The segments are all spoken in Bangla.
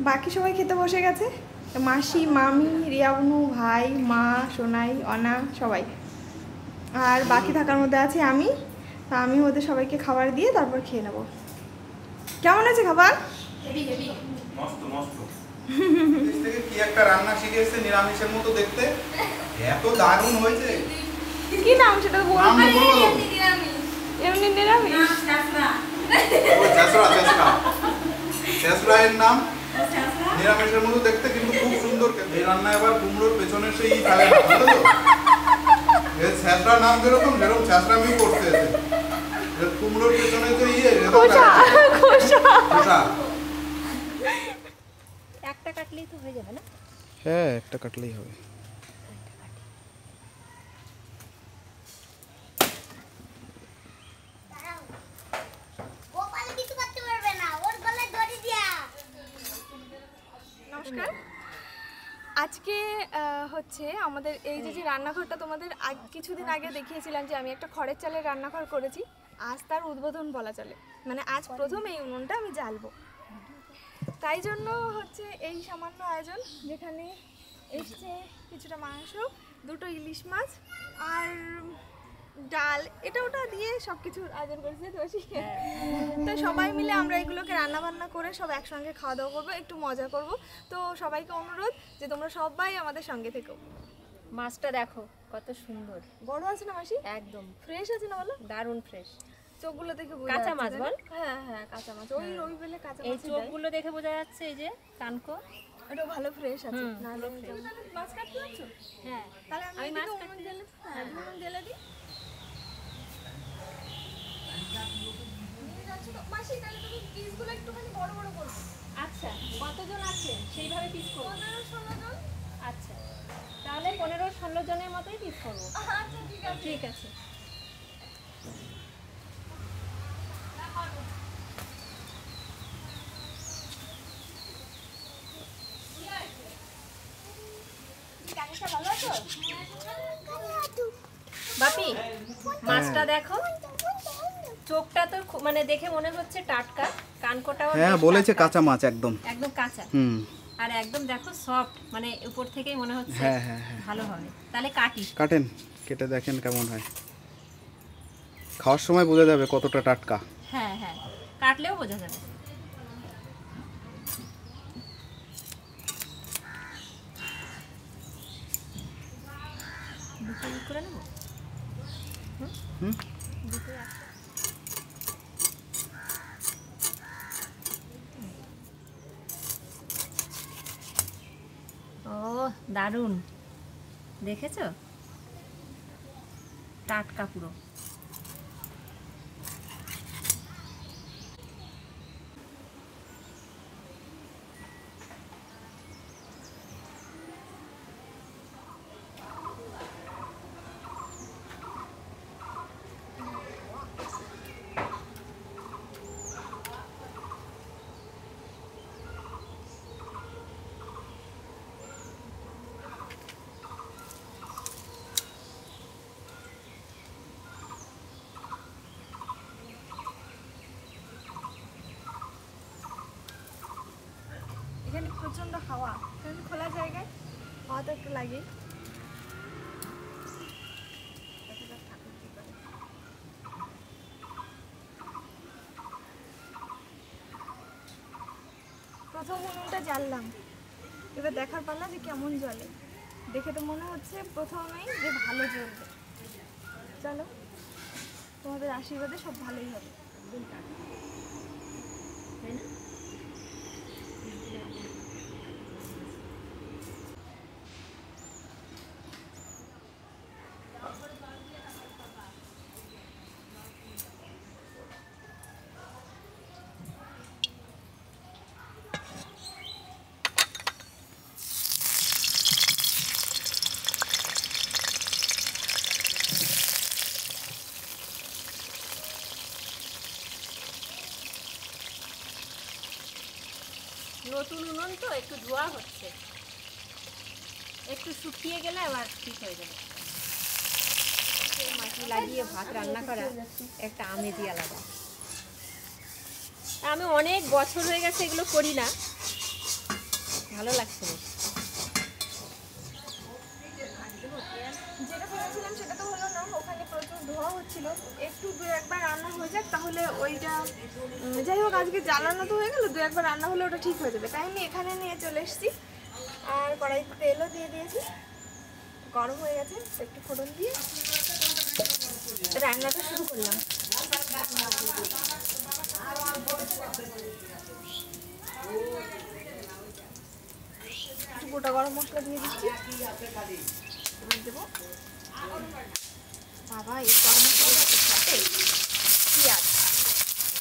বাকি সবাই খেতে বসে গেছে, মাসি, মামি, রিয়াবনু, ভাই, মা, সোনাই, অনা সবাই। আর বাকি থাকার মধ্যে আছি আমি। আমি ওদের সবাইকে খাবার দিয়ে তারপর খেয়ে নেব। কেমন আছে খাবার? মস্ত মস্ত। থেকে কি একটা রান্না শিখেছে নিরামিষের মতো দেখতে, এত দারুণ হয়েছে। কি নাম সেটা বল। এমনি নিরামিষ। ওই ছেসরা এর নাম নিরামিষের মতো দেখতে, কিন্তু খুব সুন্দর খেতে। এই রান্না এবার কুমড়োর পেছনে সেই ফেলে না, বুঝলো তো? এর ছেসরা নাম যেরকম যেরকম ছেসরামিও করতে এসে কুমড়োর পেছনে তো খোসা খোসা। একটা কাটলেই তো হয়ে যাবে না? হ্যাঁ, একটা কাটলেই হবে। নমস্কার। আজকে হচ্ছে আমাদের এই যে রান্নাঘরটা তোমাদের কিছুদিন আগে দেখিয়েছিলাম যে আমি একটা খড়ের চালের রান্নাঘর করেছি। আজ তার উদ্বোধন বলা চলে, মানে আজ প্রথম এই উনুনটা আমি জ্বালবো। তাই জন্য হচ্ছে এই সামান্য আয়োজন, যেখানে এসছে কিছুটা মাংস, দুটো ইলিশ মাছ আর ডাল, এটা ওটা দিয়ে সব কিছুর আয়োজন করেছে দোষী। তো সবাই মিলে আমরা এগুলোকে রান্না বান্না করে সব একসঙ্গে খাওয়া দাওয়া করবো, একটু মজা করব। তো সবাইকে অনুরোধ যে তোমরা সবাই আমাদের সঙ্গে থেকো। মাছটা দেখো কত সুন্দর, বড় আছে না মাসি? একদম ফ্রেশ আছে না বলো? দারুণ ফ্রেশ। চোখগুলো দেখে বোঝা কাঁচা যাচ্ছে, মাছ বল? হ্যাঁ হ্যাঁ কাঁচা মাছ, ওই রবি বেলে কাঁচা মাছ। এই চোখগুলো দেখে বোঝা যাচ্ছে এই যে কানকো, এটা ভালো ফ্রেশ আছে। না ভালো fresh। মাছ কাটতে যাচ্ছো? হ্যাঁ তাহলে আমি মাছ উনুন জ্বালে, হ্যাঁ উনুন জ্বালে দিই। নিয়ে যাচ্ছ তো মাসি, তাহলে তুমি পিসগুলো একটুখানি বড় বড় করবে। আচ্ছা, কতজন আছে সেইভাবে পিস করবো? 15-16 জন। আচ্ছা, তাহলে 15-16 জনের মতোই পিস করবো। আচ্ছা ঠিক আছে। ঠিক আছে। বাপি, মাছটা দেখো, চোখটা তো মানে দেখে মনে হচ্ছে টাটকা, কানকোটাও হ্যাঁ, বলেছে কাঁচা মাছ একদম একদম কাঁচা। আর একদম দেখো সফট, মানে উপর থেকেই মনে হচ্ছে ভালো হবে। তাহলে কাটেন, কেটে দেখেন কেমন হয়, খাওয়ার সময় বোঝা যাবে কতটা টাটকা। হ্যাঁ হ্যাঁ, কাটলেও বোঝা যাবে। করে নেবো। ও দারুণ, দেখেছো? টাটকা পুরো। এখানে প্রচন্ড হাওয়া, এখানে খোলা জায়গায় হাওয়াটা একটু লাগে। প্রথম উনুনটা জ্বাললাম, এবার দেখার পালা যে কেমন জ্বলে। দেখে তো মনে হচ্ছে প্রথমেই যে ভালো জ্বলবে। চলো, তোমাদের আশীর্বাদে সব ভালোই হবে। নতুন উনুন তো একটু ধোয়া হচ্ছে, একটু শুকিয়ে গেলে আবার ঠিক হয়ে যাবে। মাটি লাগিয়ে ভাত রান্না করা একটা আমেজই আলাদা। আমি অনেক বছর হয়ে গেছে এগুলো করি না, ভালো লাগছে বেশ। যেটা ভেবেছিলাম সেটা তো হলো না, ওখানে প্রচুর ধোয়া হচ্ছিল। একটু দু একবার রান্না হয়ে যাক তাহলে ওইটা যাই হোক, আজকে জ্বালানো তো হয়ে গেল, দু একবার রান্না হলে ওটা ঠিক হয়ে যাবে। তাই আমি এখানে নিয়ে চলে এসেছি, আর কড়াইতে তেলও দিয়ে দিয়েছি, গরম হয়ে গেছে। একটু ফোড়ন দিয়ে রান্নাটা শুরু করলাম। একটু গোটা গরম মশলা দিয়ে দিচ্ছি, দেবো। বাবা এই গরম মশলাটা সাথে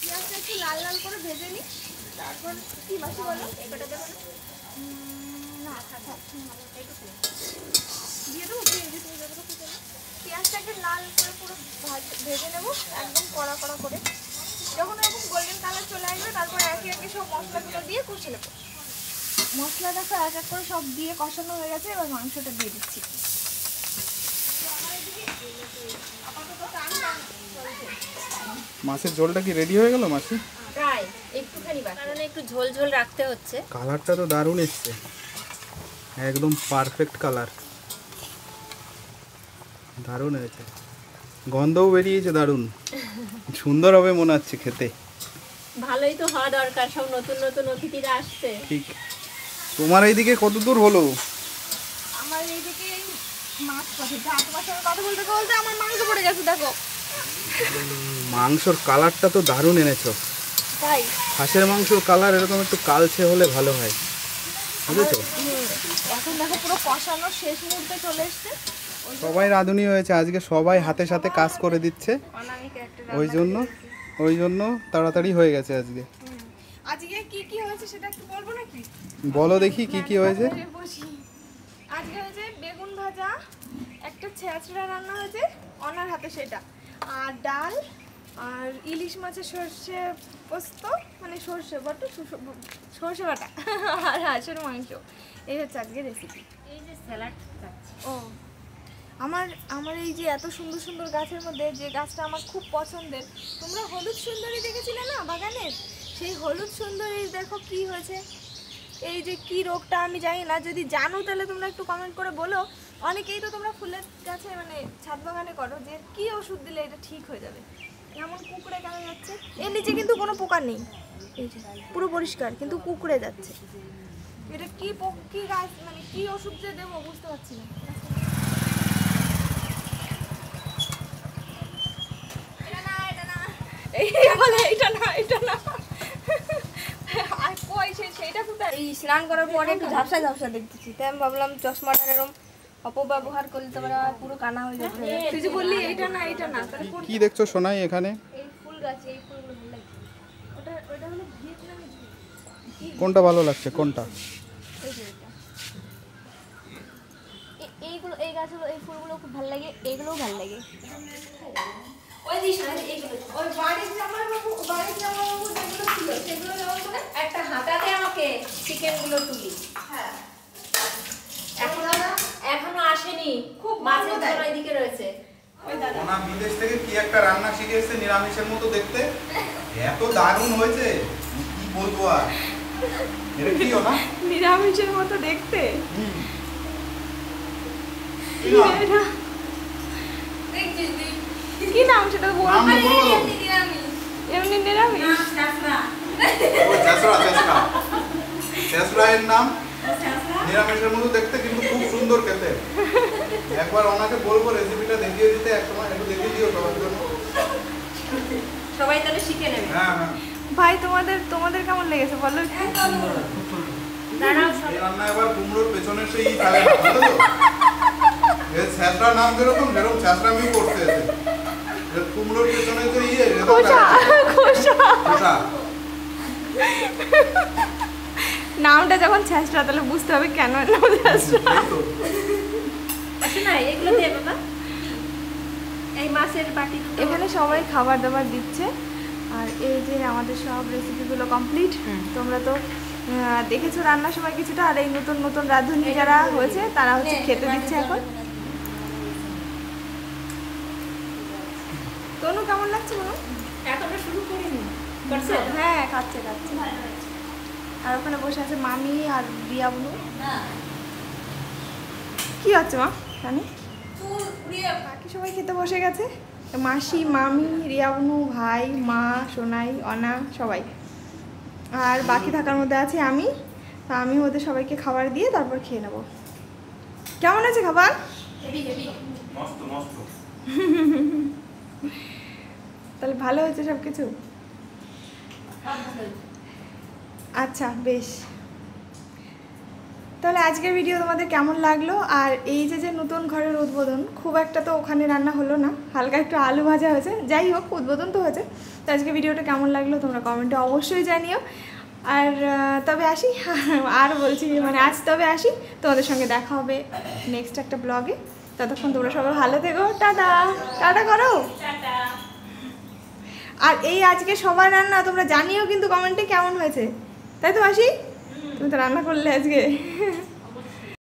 পেঁয়াজটা একটু লাল লাল করে ভেজে নিই, তারপর কি বাসি বলো এটা দেবো না, দিয়ে দেবো পেঁয়াজটা একটু লাল করে পুরো ভেজে নেবো, একদম কড়া কড়া করে। যখন এরকম গোল্ডেন কালার চলে আসবে তারপর একে একে সব মশলাগুলো দিয়ে কষে নেবো। মশলা দেখো এক এক করে সব দিয়ে কষানো হয়ে গেছে, এবার মাংসটা দিয়ে দিচ্ছি। মাছের ঝোলটা কি রেডি হয়ে গেল মাসি? প্রায় একটুখানি বাকি, কারণ একটু ঝোল ঝোল রাখতে হচ্ছে। কালারটা তো দারুণ এসছে, একদম পারফেক্ট কালার, দারুণ হয়েছে, গন্ধও বেরিয়েছে দারুণ, সুন্দর হবে মনে হচ্ছে খেতে। ভালোই তো হওয়া দরকার, সব নতুন নতুন অতিথিরা আসছে। ঠিক। তোমার এইদিকে কত দূর হলো? আমার এইদিকে মাছ কষে, তোমার সঙ্গে কথা বলতে বলতে আমার মাংস পড়ে গেছে দেখো। মাংসর কালারটা তো দারুণ এনেছো। তাই হাঁসের মাংসর কালার এরকম একটু কালচে হলে ভালো হয়, বুঝেছো? এখন দেখো পুরো কষানোর শেষ মুহূর্তে চলে এসছে। সবাই রাঁধুনি হয়েছে আজকে, সবাই হাতে সাথে কাজ করে দিচ্ছে, অনামিকা একটা ওই জন্য তাড়াতাড়ি হয়ে গেছে আজকে। আজকে কি কি হয়েছে সেটা একটু বলবো নাকি? বলো দেখি কি কি হয়েছে। আজকে হয়েছে বেগুন ভাজা, একটা ছেঁচড়া রান্না হয়েছে অনার হাতে সেটা, আর ডাল, আর ইলিশ মাছের সর্ষে পোস্ত, মানে সর্ষে বাটা, আর হাঁসের মাংস। এই হচ্ছে আজকে রেসিপি। এই যে স্যালাড খাচ্ছি। ও আমার এই যে এত সুন্দর সুন্দর গাছের মধ্যে যে গাছটা আমার খুব পছন্দের, তোমরা হলুদ সুন্দরী দেখেছিলে না বাগানের, সেই হলুদ সুন্দরী দেখো কি হয়েছে। এই যে কি রোগটা আমি জানি না, যদি জানো তাহলে তোমরা একটু কমেন্ট করে বলো। অনেকেই তো তোমরা ফুলের গাছে মানে ছাদ বাগানে করো, যে কি ওষুধ দিলে এটা ঠিক হয়ে যাবে। এমন কুকুরে কেন যাচ্ছে, এর নিচে কিন্তু কোনো পোকা নেই, এই যে পুরো পরিষ্কার, কিন্তু কুকুরে যাচ্ছে। এটা কি গাছ, মানে কি ওষুধ যে দেবো বুঝতে পারছি না। স্নান করার পরে একটু ঝাপসা ঝাপসা দেখতেছি, তাই আমি ভাবলাম চশমাটা এরকম অপব্যবহার করলে তো পুরো কানা হয়ে যাবে। তুই যে বললি এইটা না তাহলে কি দেখছো সোনাই এখানে? এই ফুল গাছ, এই ফুলগুলো ভালো লাগছে। ওটা হলো ভিয়েতনামি। কোনটা ভালো লাগছে কোনটা? এই যে এটা, এইগুলো, এই গাছগুলো, এই ফুলগুলো খুব ভালো লাগে, এইগুলোও ভালো লাগে। ওই দিস না এইগুলো, ওই বাড়ির জামাইবাবু যেগুলো ছিল সেগুলো যেমন করে একটা হাতাতে আমাকে চিকেনগুলো তুলি। হ্যাঁ এখনো আসেনি, খুব মাছের ঝোল এদিকে রয়েছে। ওনা বিদেশ থেকে কি একটা রান্না শিখে এসেছে নিরামিষের মতো দেখতে, এত দারুণ হয়েছে কি বলবো আর। এটা কি ওনা? নিরামিষের মতো দেখতে। কি নাম সেটা বল? এমনি নিরামিষ। ওই ছেঁচড়া এর নাম, নিরামিষের মতো দেখতে কিন্তু খুব সুন্দর খেতে। একবার ওনাকে বলবো রেসিপিটা দেখিয়ে দিতে, একসময় একটু দেখিয়ে দিও সবার জন্য। সবাই তাহলে শিখে নেবে। হ্যাঁ ভাই তোমাদের কেমন লেগেছে বলো একটু? দাঁড়াও, এই রান্না এবার কুমড়োর পেছনে সেই ফেলে না, বুঝলো তো? এর ছেঁচড়া নাম যেরকম ছেঁচড়ামিও করতে এসে, কুমড়োর পেছনে যে খোসা। নামটা যখন ছেঁচড়া তাহলে বুঝতে হবে কেন নাম ছেঁচড়া। আসে না এগুলো দিয়ে বাবা, এই মাছের বাটি। এখানে সবাই খাবার দাবার দিচ্ছে, আর এই যে আমাদের সব রেসিপিগুলো কমপ্লিট। তোমরা তো দেখেছো রান্নার সময় কিছুটা, আর এই নতুন নতুন রাঁধুনি যারা হয়েছে তারা হচ্ছে খেতে দিচ্ছে এখন। তনু কেমন লাগছে বলো? এখনো শুরু করিনি। করছে? হ্যাঁ খাচ্ছে। আর ওখানে বসে আছে মামি আর রিয়া বুনু। কি হচ্ছে মা জানি? বাকি সবাই খেতে বসে গেছে, মাসি, মামি, রিয়া বুনু, ভাই, মা, সোনাই, অনা সবাই। আর বাকি থাকার মধ্যে আছি আমি। তা আমি ওদের সবাইকে খাবার দিয়ে তারপর খেয়ে নেবো। কেমন আছে খাবার? মস্ত মস্ত। তাহলে ভালো হয়েছে সব কিছু? আচ্ছা বেশ, তাহলে আজকের ভিডিও তোমাদের কেমন লাগলো? আর এই যে নতুন ঘরের উদ্বোধন, খুব একটা তো ওখানে রান্না হলো না, হালকা একটু আলু ভাজা হয়েছে, যাই হোক উদ্বোধন তো হয়েছে। তো আজকে ভিডিওটা কেমন লাগলো তোমরা কমেন্টে অবশ্যই জানিও। আর তবে আসি, আর বলছি মানে আজ তবে আসি, তোমাদের সঙ্গে দেখা হবে নেক্সট একটা ব্লগে। ততক্ষণ তোমরা সবাই ভালো থেকো, টাটা। টাটা করো। আর এই আজকে সবার রান্না তোমরা জানিও কিন্তু কমেন্টে কেমন হয়েছে, তাই তো আসি? তুমি তো রান্না করলে আজকে।